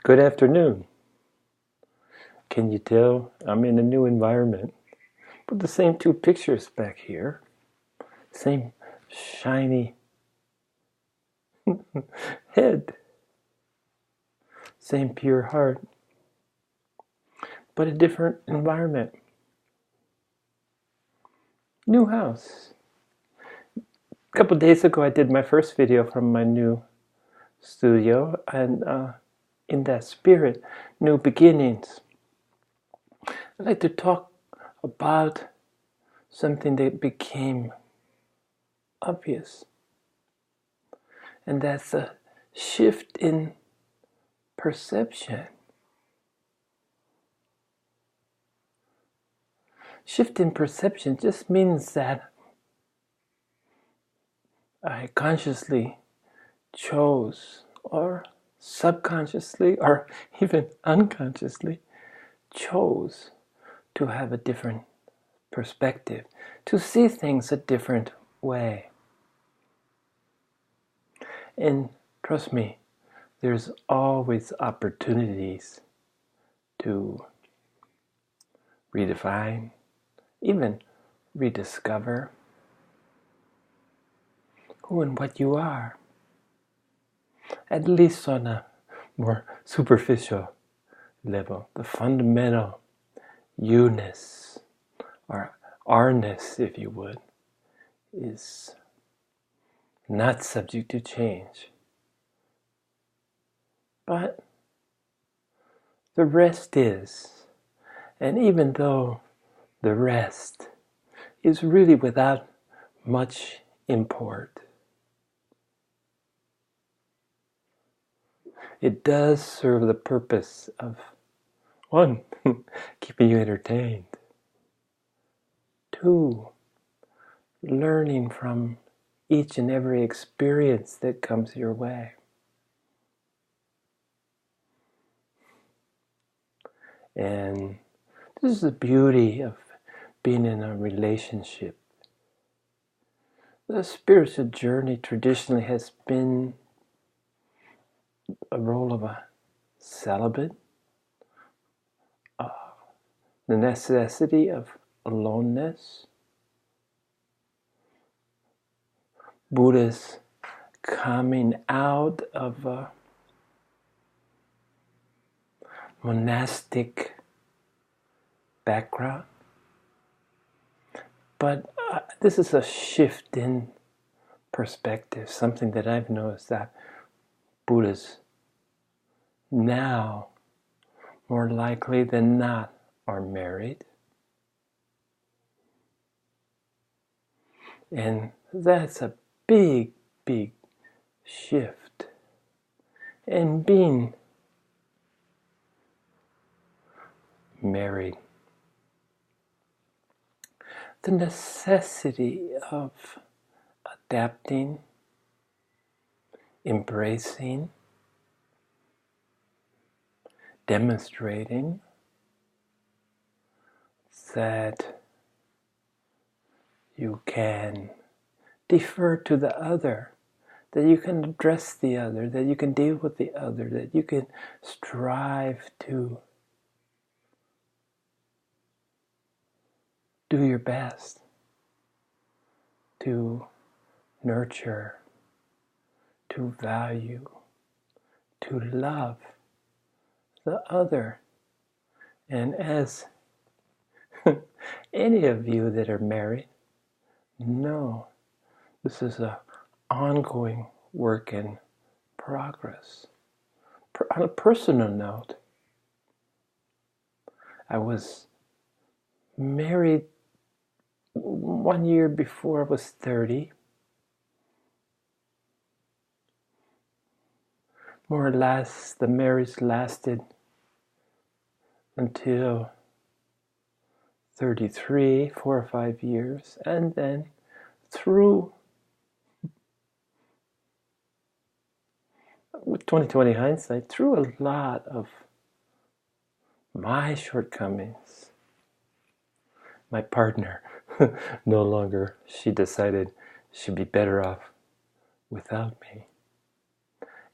Good afternoon. Can you tell I'm in a new environment? Put the same two pictures back here. Same shiny head. Same pure heart. But a different environment. New house. A couple days ago I did my first video from my new studio, and in that spirit, new beginnings. I'd like to talk about something that became obvious, and that's a shift in perception. Shift in perception just means that I consciously chose, or subconsciously, or even unconsciously chose to have a different perspective, to see things a different way. And trust me, there's always opportunities to redefine, even rediscover who and what you are, at least on a more superficial level. The fundamental you-ness, or R-ness, if you would, is not subject to change. But the rest is. And even though the rest is really without much import, it does serve the purpose of, one, keeping you entertained, two, learning from each and every experience that comes your way. And this is the beauty of being in a relationship. The spiritual journey traditionally has been a role of a celibate, the necessity of aloneness. Buddha's coming out of a monastic background. But this is a shift in perspective, something that I've noticed, that Buddhas now, more likely than not, are married. And that's a big, big shift. And being married, the necessity of adapting, embracing, demonstrating that you can defer to the other, that you can address the other, that you can deal with the other, that you can strive to do your best to nurture, to value, to love the other. And as any of you that are married know, this is an ongoing work in progress. On a personal note, I was married 1 year before I was 30. More or less, the marriage lasted until 33, 4 or 5 years, and then through, with 2020 hindsight, through a lot of my shortcomings, my partner no longer, she decided she'd be better off without me.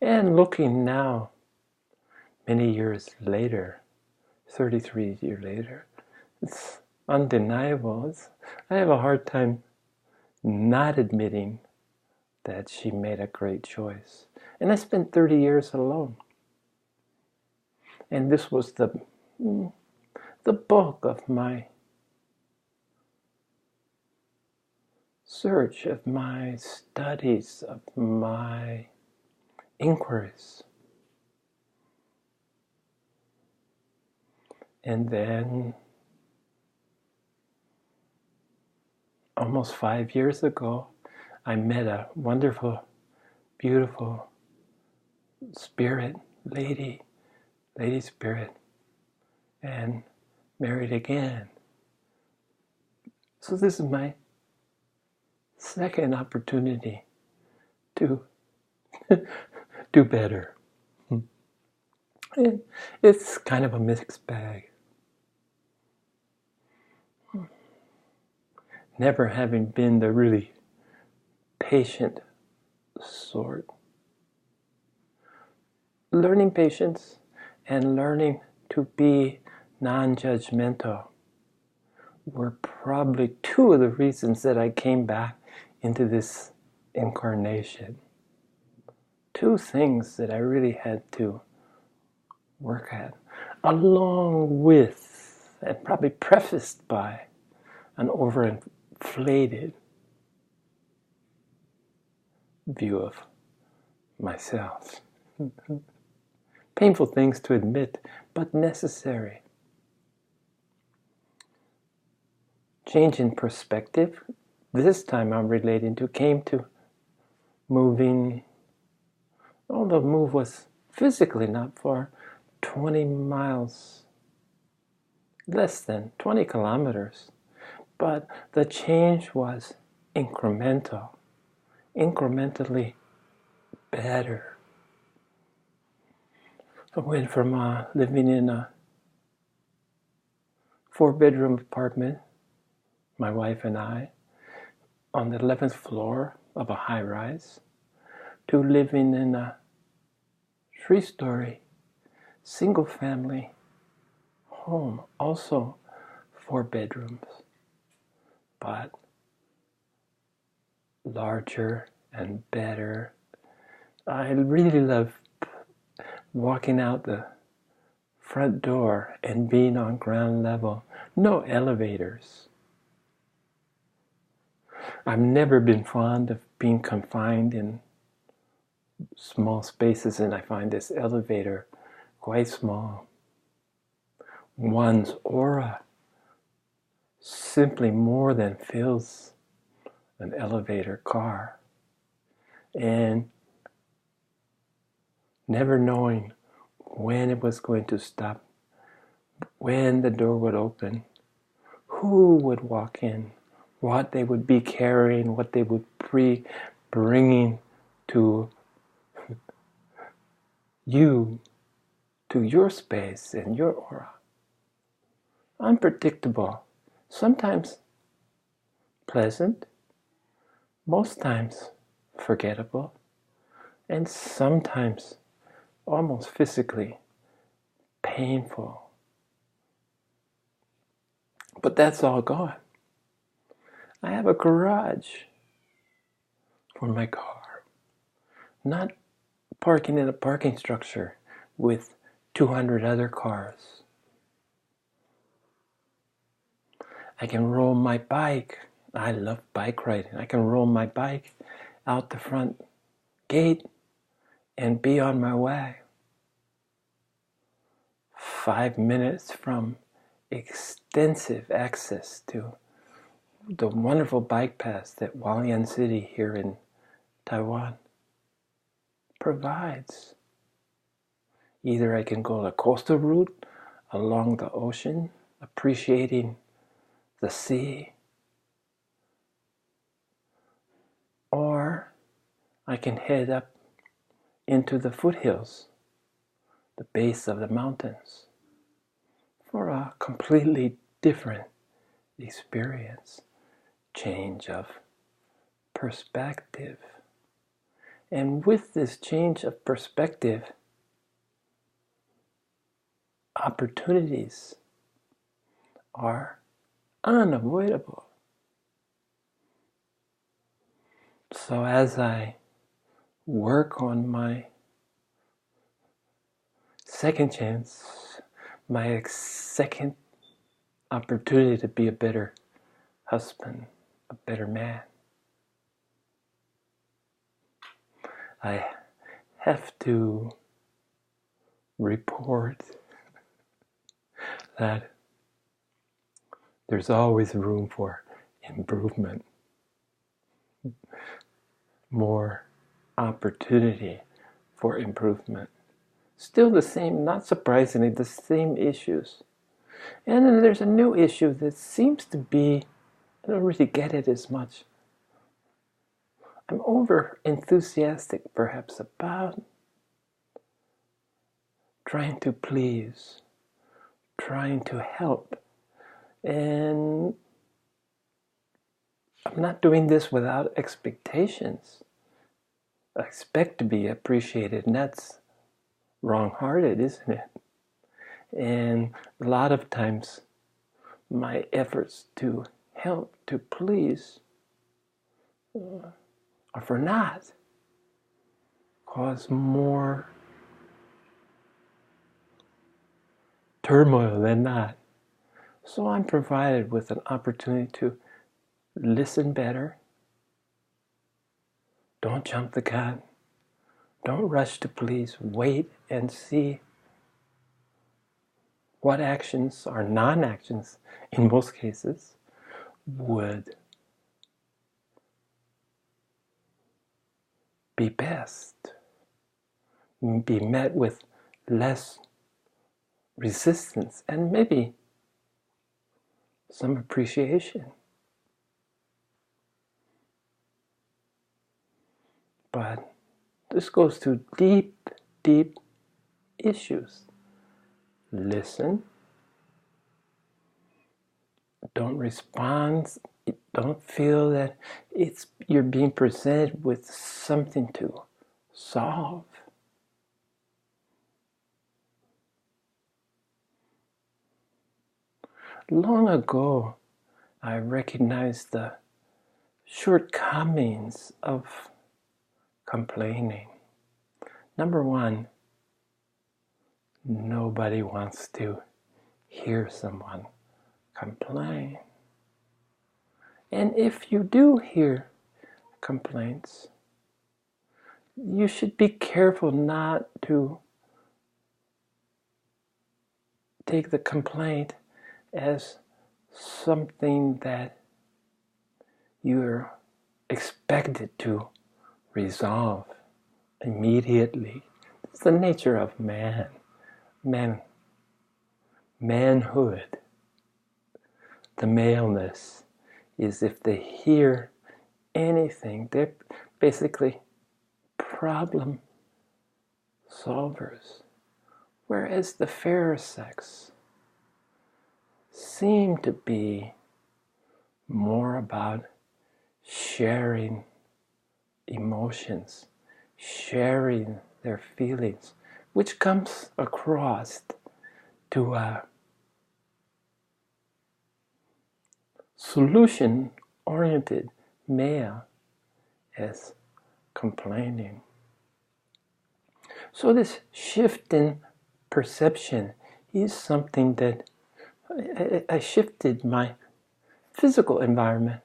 And looking now, many years later, 33 years later, it's undeniable. I have a hard time not admitting that she made a great choice. And I spent 30 years alone. And this was the bulk of my search, of my studies, of my inquiries. And then, almost 5 years ago, I met a wonderful, beautiful spirit, lady spirit, and married again. So this is my second opportunity to do better. It's kind of a mixed bag. Never having been the really patient sort. Learning patience and learning to be non-judgmental were probably two of the reasons that I came back into this incarnation. Two things that I really had to work at, along with, and probably prefaced by, an overinflated view of myself. Painful things to admit, but necessary. Change in perspective, this time I'm relating to, came to moving, although move was physically not far, 20 miles, less than 20 kilometers. But the change was incremental, incrementally better. I went from living in a 4-bedroom apartment, my wife and I, on the 11th floor of a high-rise, to living in a 3-story, single-family home, also 4 bedrooms, but larger and better. I really love walking out the front door and being on ground level. No elevators. I've never been fond of being confined in small spaces, and I find this elevator quite small. One's aura simply more than fills an elevator car. And never knowing when it was going to stop, when the door would open, who would walk in, what they would be carrying, what they would be bringing to you, to your space and your aura. Unpredictable, sometimes pleasant, most times forgettable, and sometimes almost physically painful. But that's all gone. I have a garage for my car, not parking in a parking structure with 200 other cars. I can roll my bike. I love bike riding. I can roll my bike out the front gate and be on my way. 5 minutes from extensive access to the wonderful bike paths that Hualien City here in Taiwan provides. Either I can go the coastal route along the ocean, appreciating the sea, or I can head up into the foothills, the base of the mountains, for a completely different experience, change of perspective. And with this change of perspective, opportunities are unavoidable. So as I work on my second chance, my second opportunity to be a better husband, a better man, I have to report that there's always room for improvement, more opportunity for improvement. Still the same, not surprisingly, the same issues. And then there's a new issue that seems to be, I don't really get it as much. I'm over enthusiastic perhaps about trying to please, trying to help. And I'm not doing this without expectations. I expect to be appreciated, and that's wrong-hearted, isn't it? And a lot of times my efforts to help, to please, or for not, cause more turmoil than not. So I'm provided with an opportunity to listen better. Don't jump the gun. Don't rush to please. Wait and see what actions or non-actions, in most cases, would be best, be met with less resistance and maybe some appreciation. But this goes to deep, deep issues. Listen. Don't respond. Don't feel that you're being presented with something to solve. Long ago, I recognized the shortcomings of complaining. Number one, nobody wants to hear someone complain. And if you do hear complaints, you should be careful not to take the complaint as something that you're expected to resolve immediately. It's the nature of manhood. The maleness is if they hear anything, they're basically problem solvers. Whereas the fairer sex seem to be more about sharing emotions, sharing their feelings, which comes across to a solution-oriented male as complaining. So this shift in perception is something that I shifted my physical environment.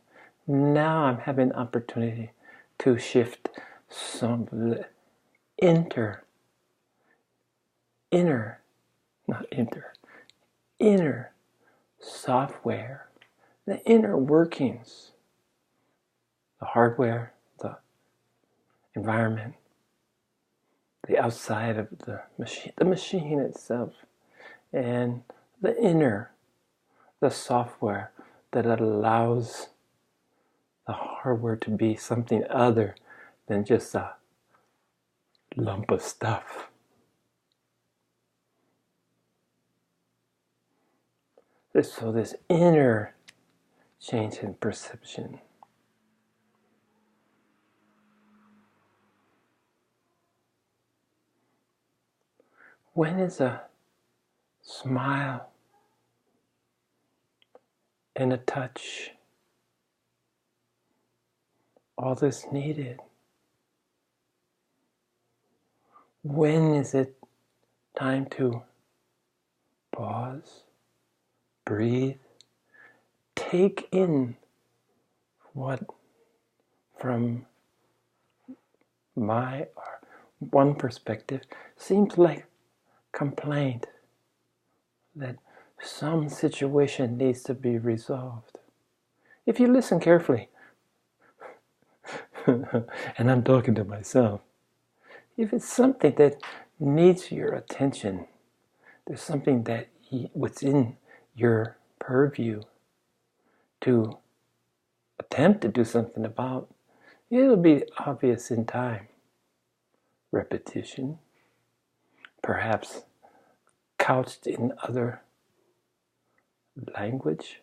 Now I'm having an opportunity to shift some of the inner software, the inner workings, the hardware, the environment, the outside of the machine itself, and the inner, the software that allows the hardware to be something other than just a lump of stuff. So this inner change in perception. When is a smile, and a touch. All that's needed. When is it time to pause, breathe, take in what from my or one perspective seems like complaint that some situation needs to be resolved. If you listen carefully, and I'm talking to myself, if it's something that needs your attention, there's something that within your purview to attempt to do something about, it'll be obvious in time. Repetition, perhaps couched in other language,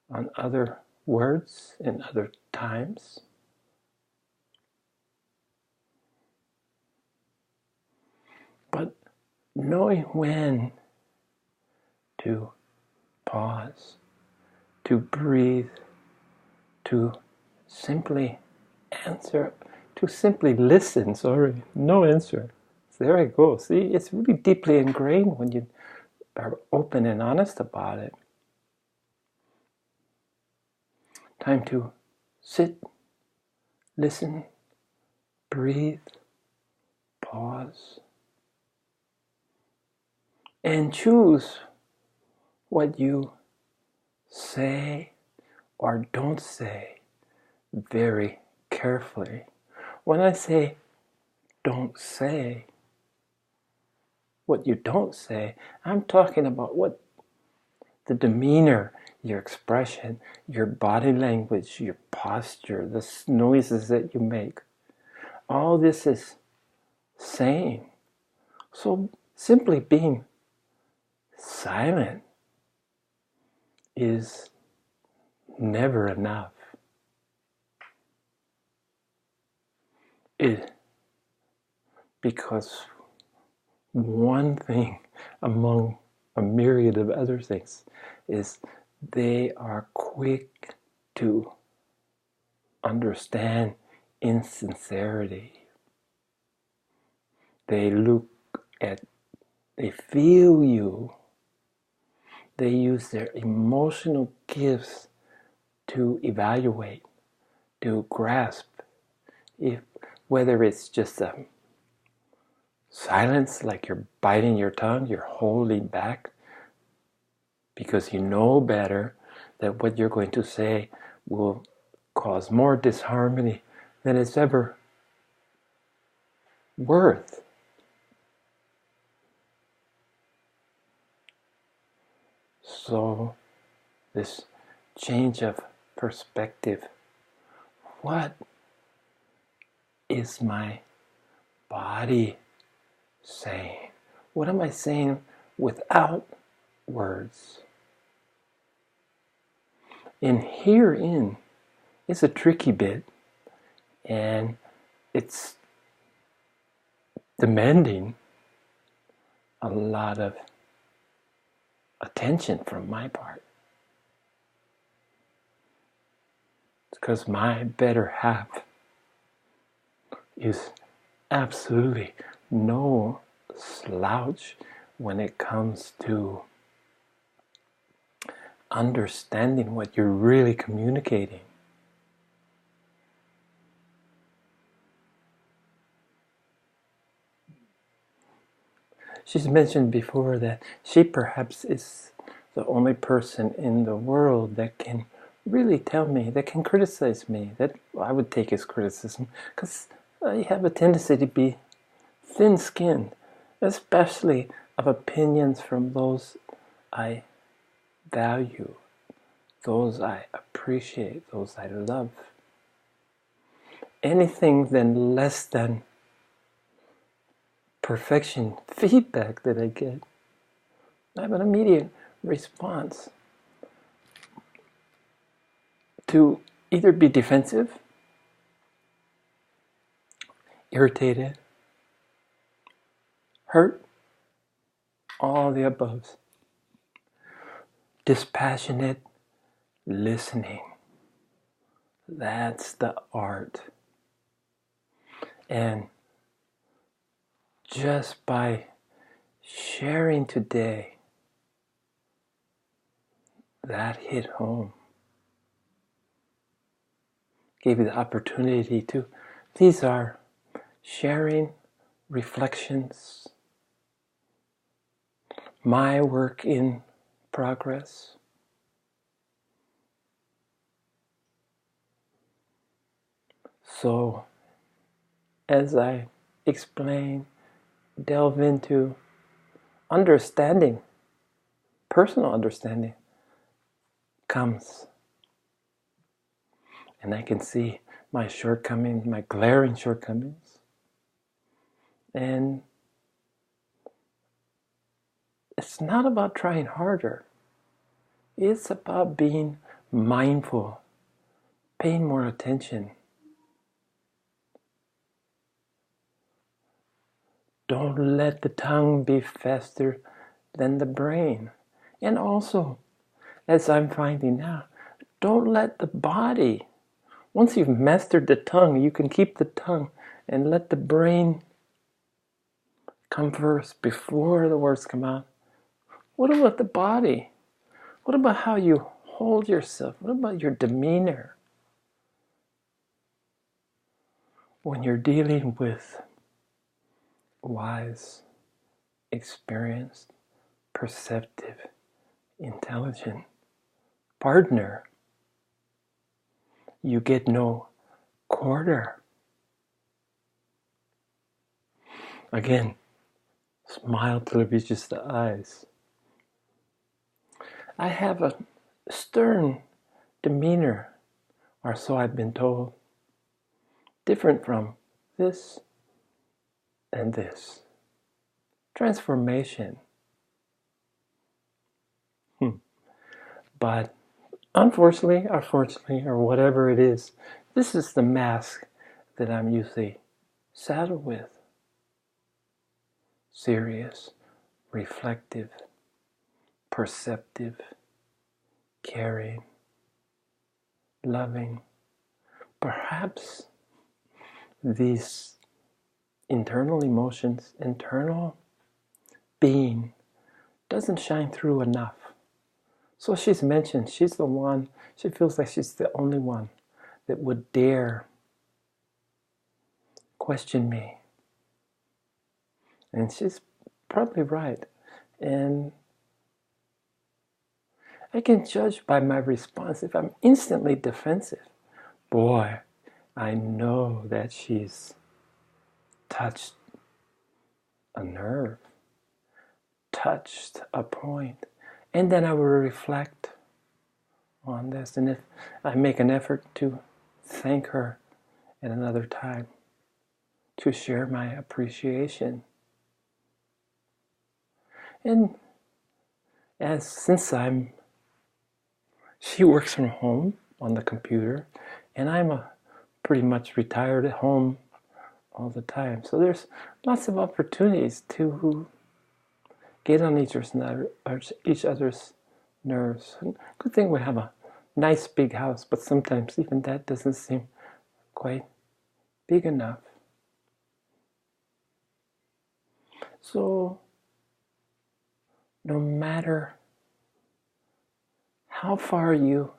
on other words, in other times. But knowing when to pause, to breathe, to simply answer, to simply listen, no answer. There I go. See, it's really deeply ingrained when you are open and honest about it. Time to sit, listen, breathe, pause, and choose what you say or don't say very carefully. When I say don't say, what you don't say, I'm talking about what the demeanor, your expression, your body language, your posture, the noises that you make. All this is saying. So simply being silent is never enough. Because one thing among a myriad of other things is they are quick to understand insincerity. They feel you. They use their emotional gifts to evaluate, to grasp, whether it's just a silence, like you're biting your tongue, you're holding back because you know better that what you're going to say will cause more disharmony than it's ever worth. So this change of perspective, what is my body saying? What am I saying without words? And herein is a tricky bit, and it's demanding a lot of attention from my part. Because my better half is absolutely no slouch when it comes to understanding what you're really communicating. She's mentioned before that she perhaps is the only person in the world that can really tell me, that can criticize me, that I would take as criticism, because I have a tendency to be thin-skinned, especially of opinions from those I value, those I appreciate, those I love. Anything then less than perfection feedback that I get, I have an immediate response to either be defensive, irritated, hurt, all the above. Dispassionate listening. That's the art. And just by sharing today, that hit home. Gave you the opportunity to. These are sharing reflections, my work in progress. So, as I explain, delve into understanding, personal understanding comes. And I can see my shortcomings, my glaring shortcomings. And it's not about trying harder. It's about being mindful, paying more attention. Don't let the tongue be faster than the brain. And also, as I'm finding now, don't let the body, once you've mastered the tongue, you can keep the tongue and let the brain come first before the words come out. What about the body? What about how you hold yourself? What about your demeanor when you're dealing with wise, experienced, perceptive, intelligent partner? You get no quarter. Again, smile till it reaches the eyes. I have a stern demeanor, or so I've been told, different from this and this. Transformation. But unfortunately, or fortunately, or whatever it is, this is the mask that I'm usually saddled with. Serious, reflective, perceptive, caring, loving. Perhaps these internal emotions, internal being doesn't shine through enough. So she's mentioned, she's the one, she feels like she's the only one that would dare question me. And she's probably right. And I can judge by my response. If I'm instantly defensive, boy, I know that she's touched a nerve, touched a point. And then I will reflect on this. And if I make an effort to thank her at another time, to share my appreciation. And since she works from home on the computer, and I'm pretty much retired at home all the time. So there's lots of opportunities to get on each other's nerves. Good thing we have a nice big house, but sometimes even that doesn't seem quite big enough. So no matter how far you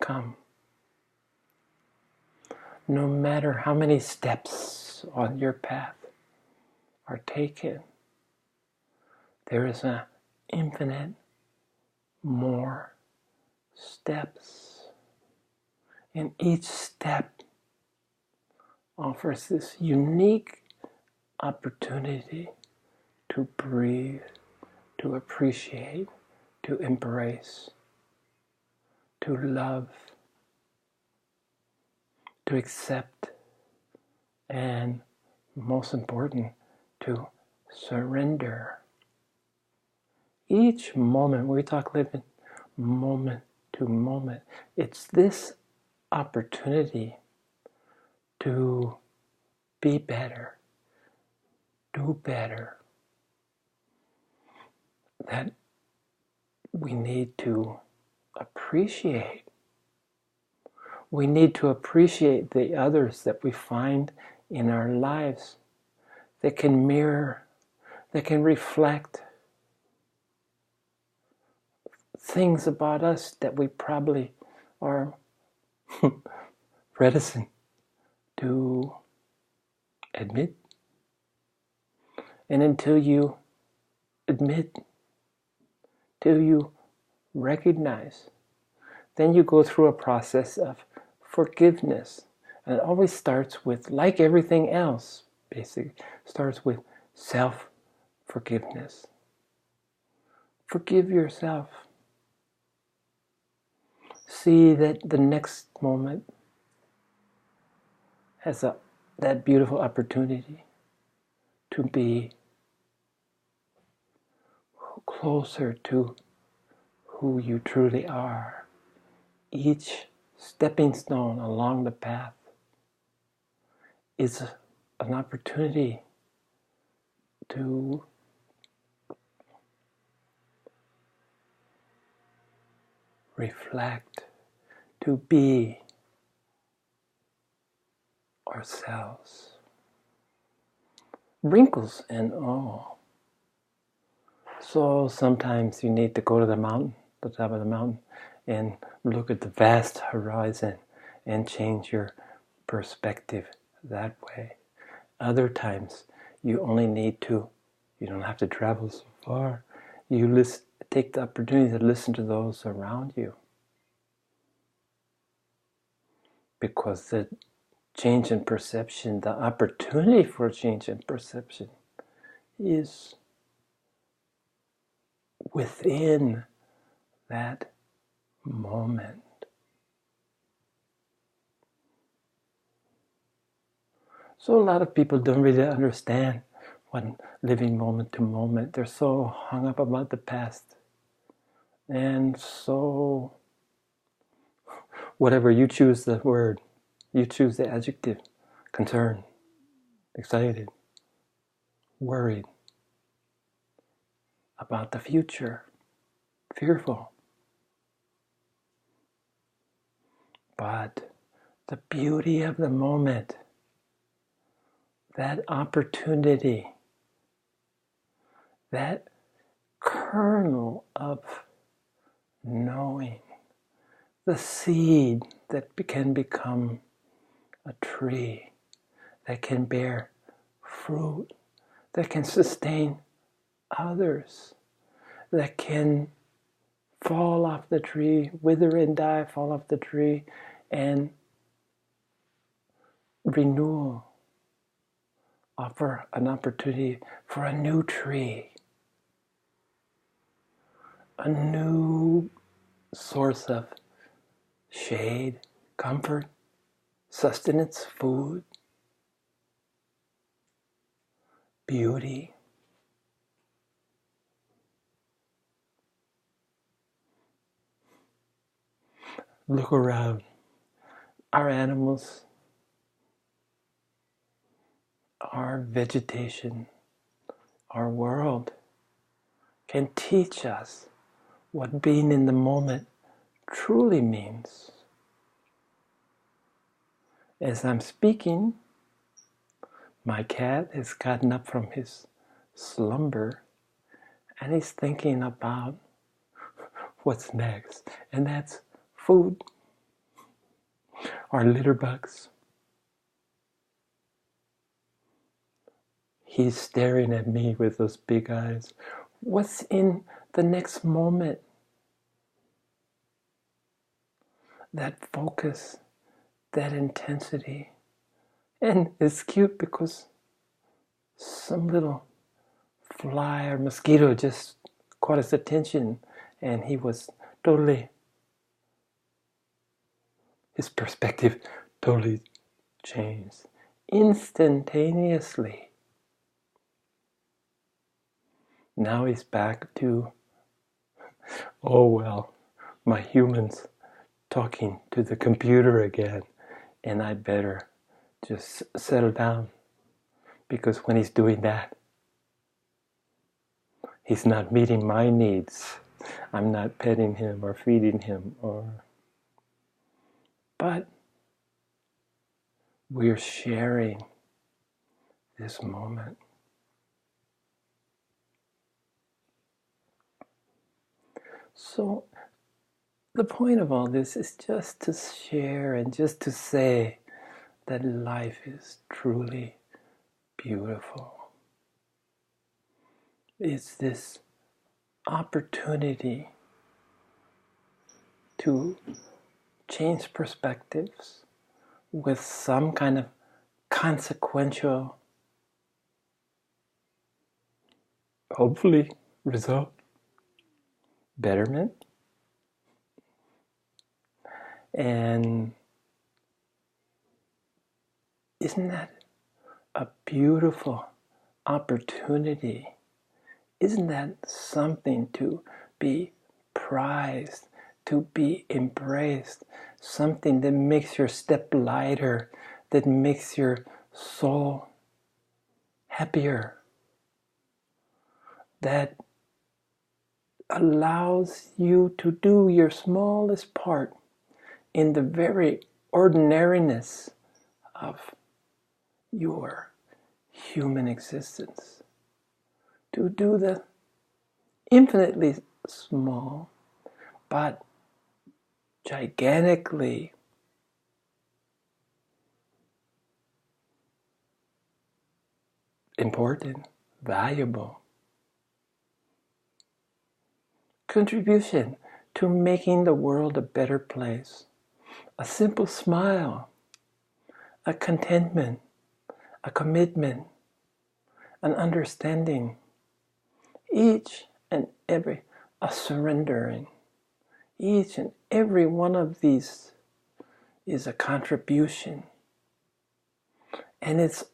come, no matter how many steps on your path are taken, there is an infinite more steps. And each step offers this unique opportunity to breathe, to appreciate, to embrace, to love, to accept, and most important, to surrender. Each moment, we talk living moment to moment, it's this opportunity to be better, do better, that we need to appreciate. We need to appreciate the others that we find in our lives that can mirror, that can reflect things about us that we probably are reticent to admit. And until you admit, till you recognize, then you go through a process of forgiveness. And it always starts with, like everything else, basically, starts with self-forgiveness. Forgive yourself. See that the next moment has that beautiful opportunity to be closer to who you truly are. Each stepping stone along the path is an opportunity to reflect, to be ourselves. Wrinkles and all. So sometimes you need to go to the mountain, the top of the mountain, and look at the vast horizon and change your perspective that way. Other times you only need to, you don't have to travel so far. You take the opportunity to listen to those around you. Because the change in perception, the opportunity for change in perception is within that moment. So a lot of people don't really understand what living moment to moment. They're so hung up about the past. And so, whatever you choose the word, you choose the adjective, concerned, excited, worried about the future, fearful. But the beauty of the moment, that opportunity, that kernel of knowing, the seed that can become a tree, that can bear fruit, that can sustain others, that can fall off the tree, wither and die, fall off the tree, and renewal, offer an opportunity for a new tree, a new source of shade, comfort, sustenance, food, beauty. Look around. Our animals, our vegetation, our world can teach us what being in the moment truly means. As I'm speaking, my cat has gotten up from his slumber and he's thinking about what's next, and that's food. Our litter bugs. He's staring at me with those big eyes. What's in the next moment? That focus, that intensity. And it's cute because some little fly or mosquito just caught his attention and he was totally, his perspective totally changed instantaneously. Now he's back to, oh well, my humans talking to the computer again, and I better just settle down, because when he's doing that, he's not meeting my needs. I'm not petting him or feeding him, but we're sharing this moment. So the point of all this is just to share and just to say that life is truly beautiful. It's this opportunity to change perspectives with some kind of consequential, hopefully, result, betterment. And isn't that a beautiful opportunity? Isn't that something to be prized, to be embraced? Something that makes your step lighter, that makes your soul happier, that allows you to do your smallest part in the very ordinariness of your human existence. To do the infinitely small but gigantically important, valuable contribution to making the world a better place. A simple smile, a contentment, a commitment, an understanding, each and every, a surrendering. Each and every one of these is a contribution. And it's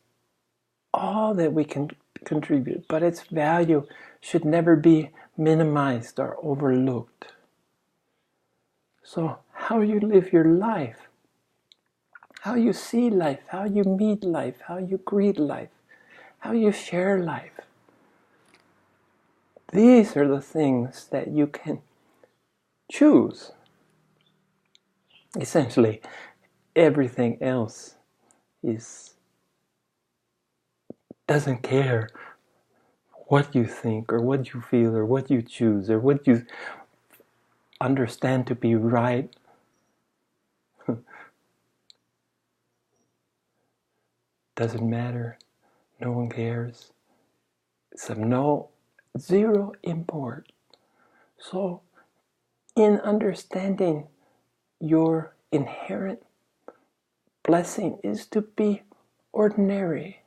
all that we can contribute, but its value should never be minimized or overlooked. So how you live your life, how you see life, how you meet life, how you greet life, how you share life, these are the things that you can choose. Essentially, everything else doesn't care what you think or what you feel or what you choose or what you understand to be right. Doesn't matter. No one cares. It's of zero import. So, in understanding your inherent blessing is to be ordinary.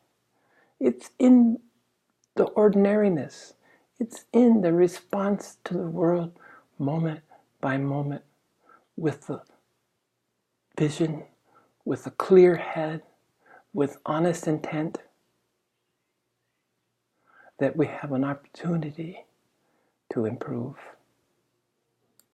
It's in the ordinariness. It's in the response to the world moment by moment with the vision, with a clear head, with honest intent, that we have an opportunity to improve.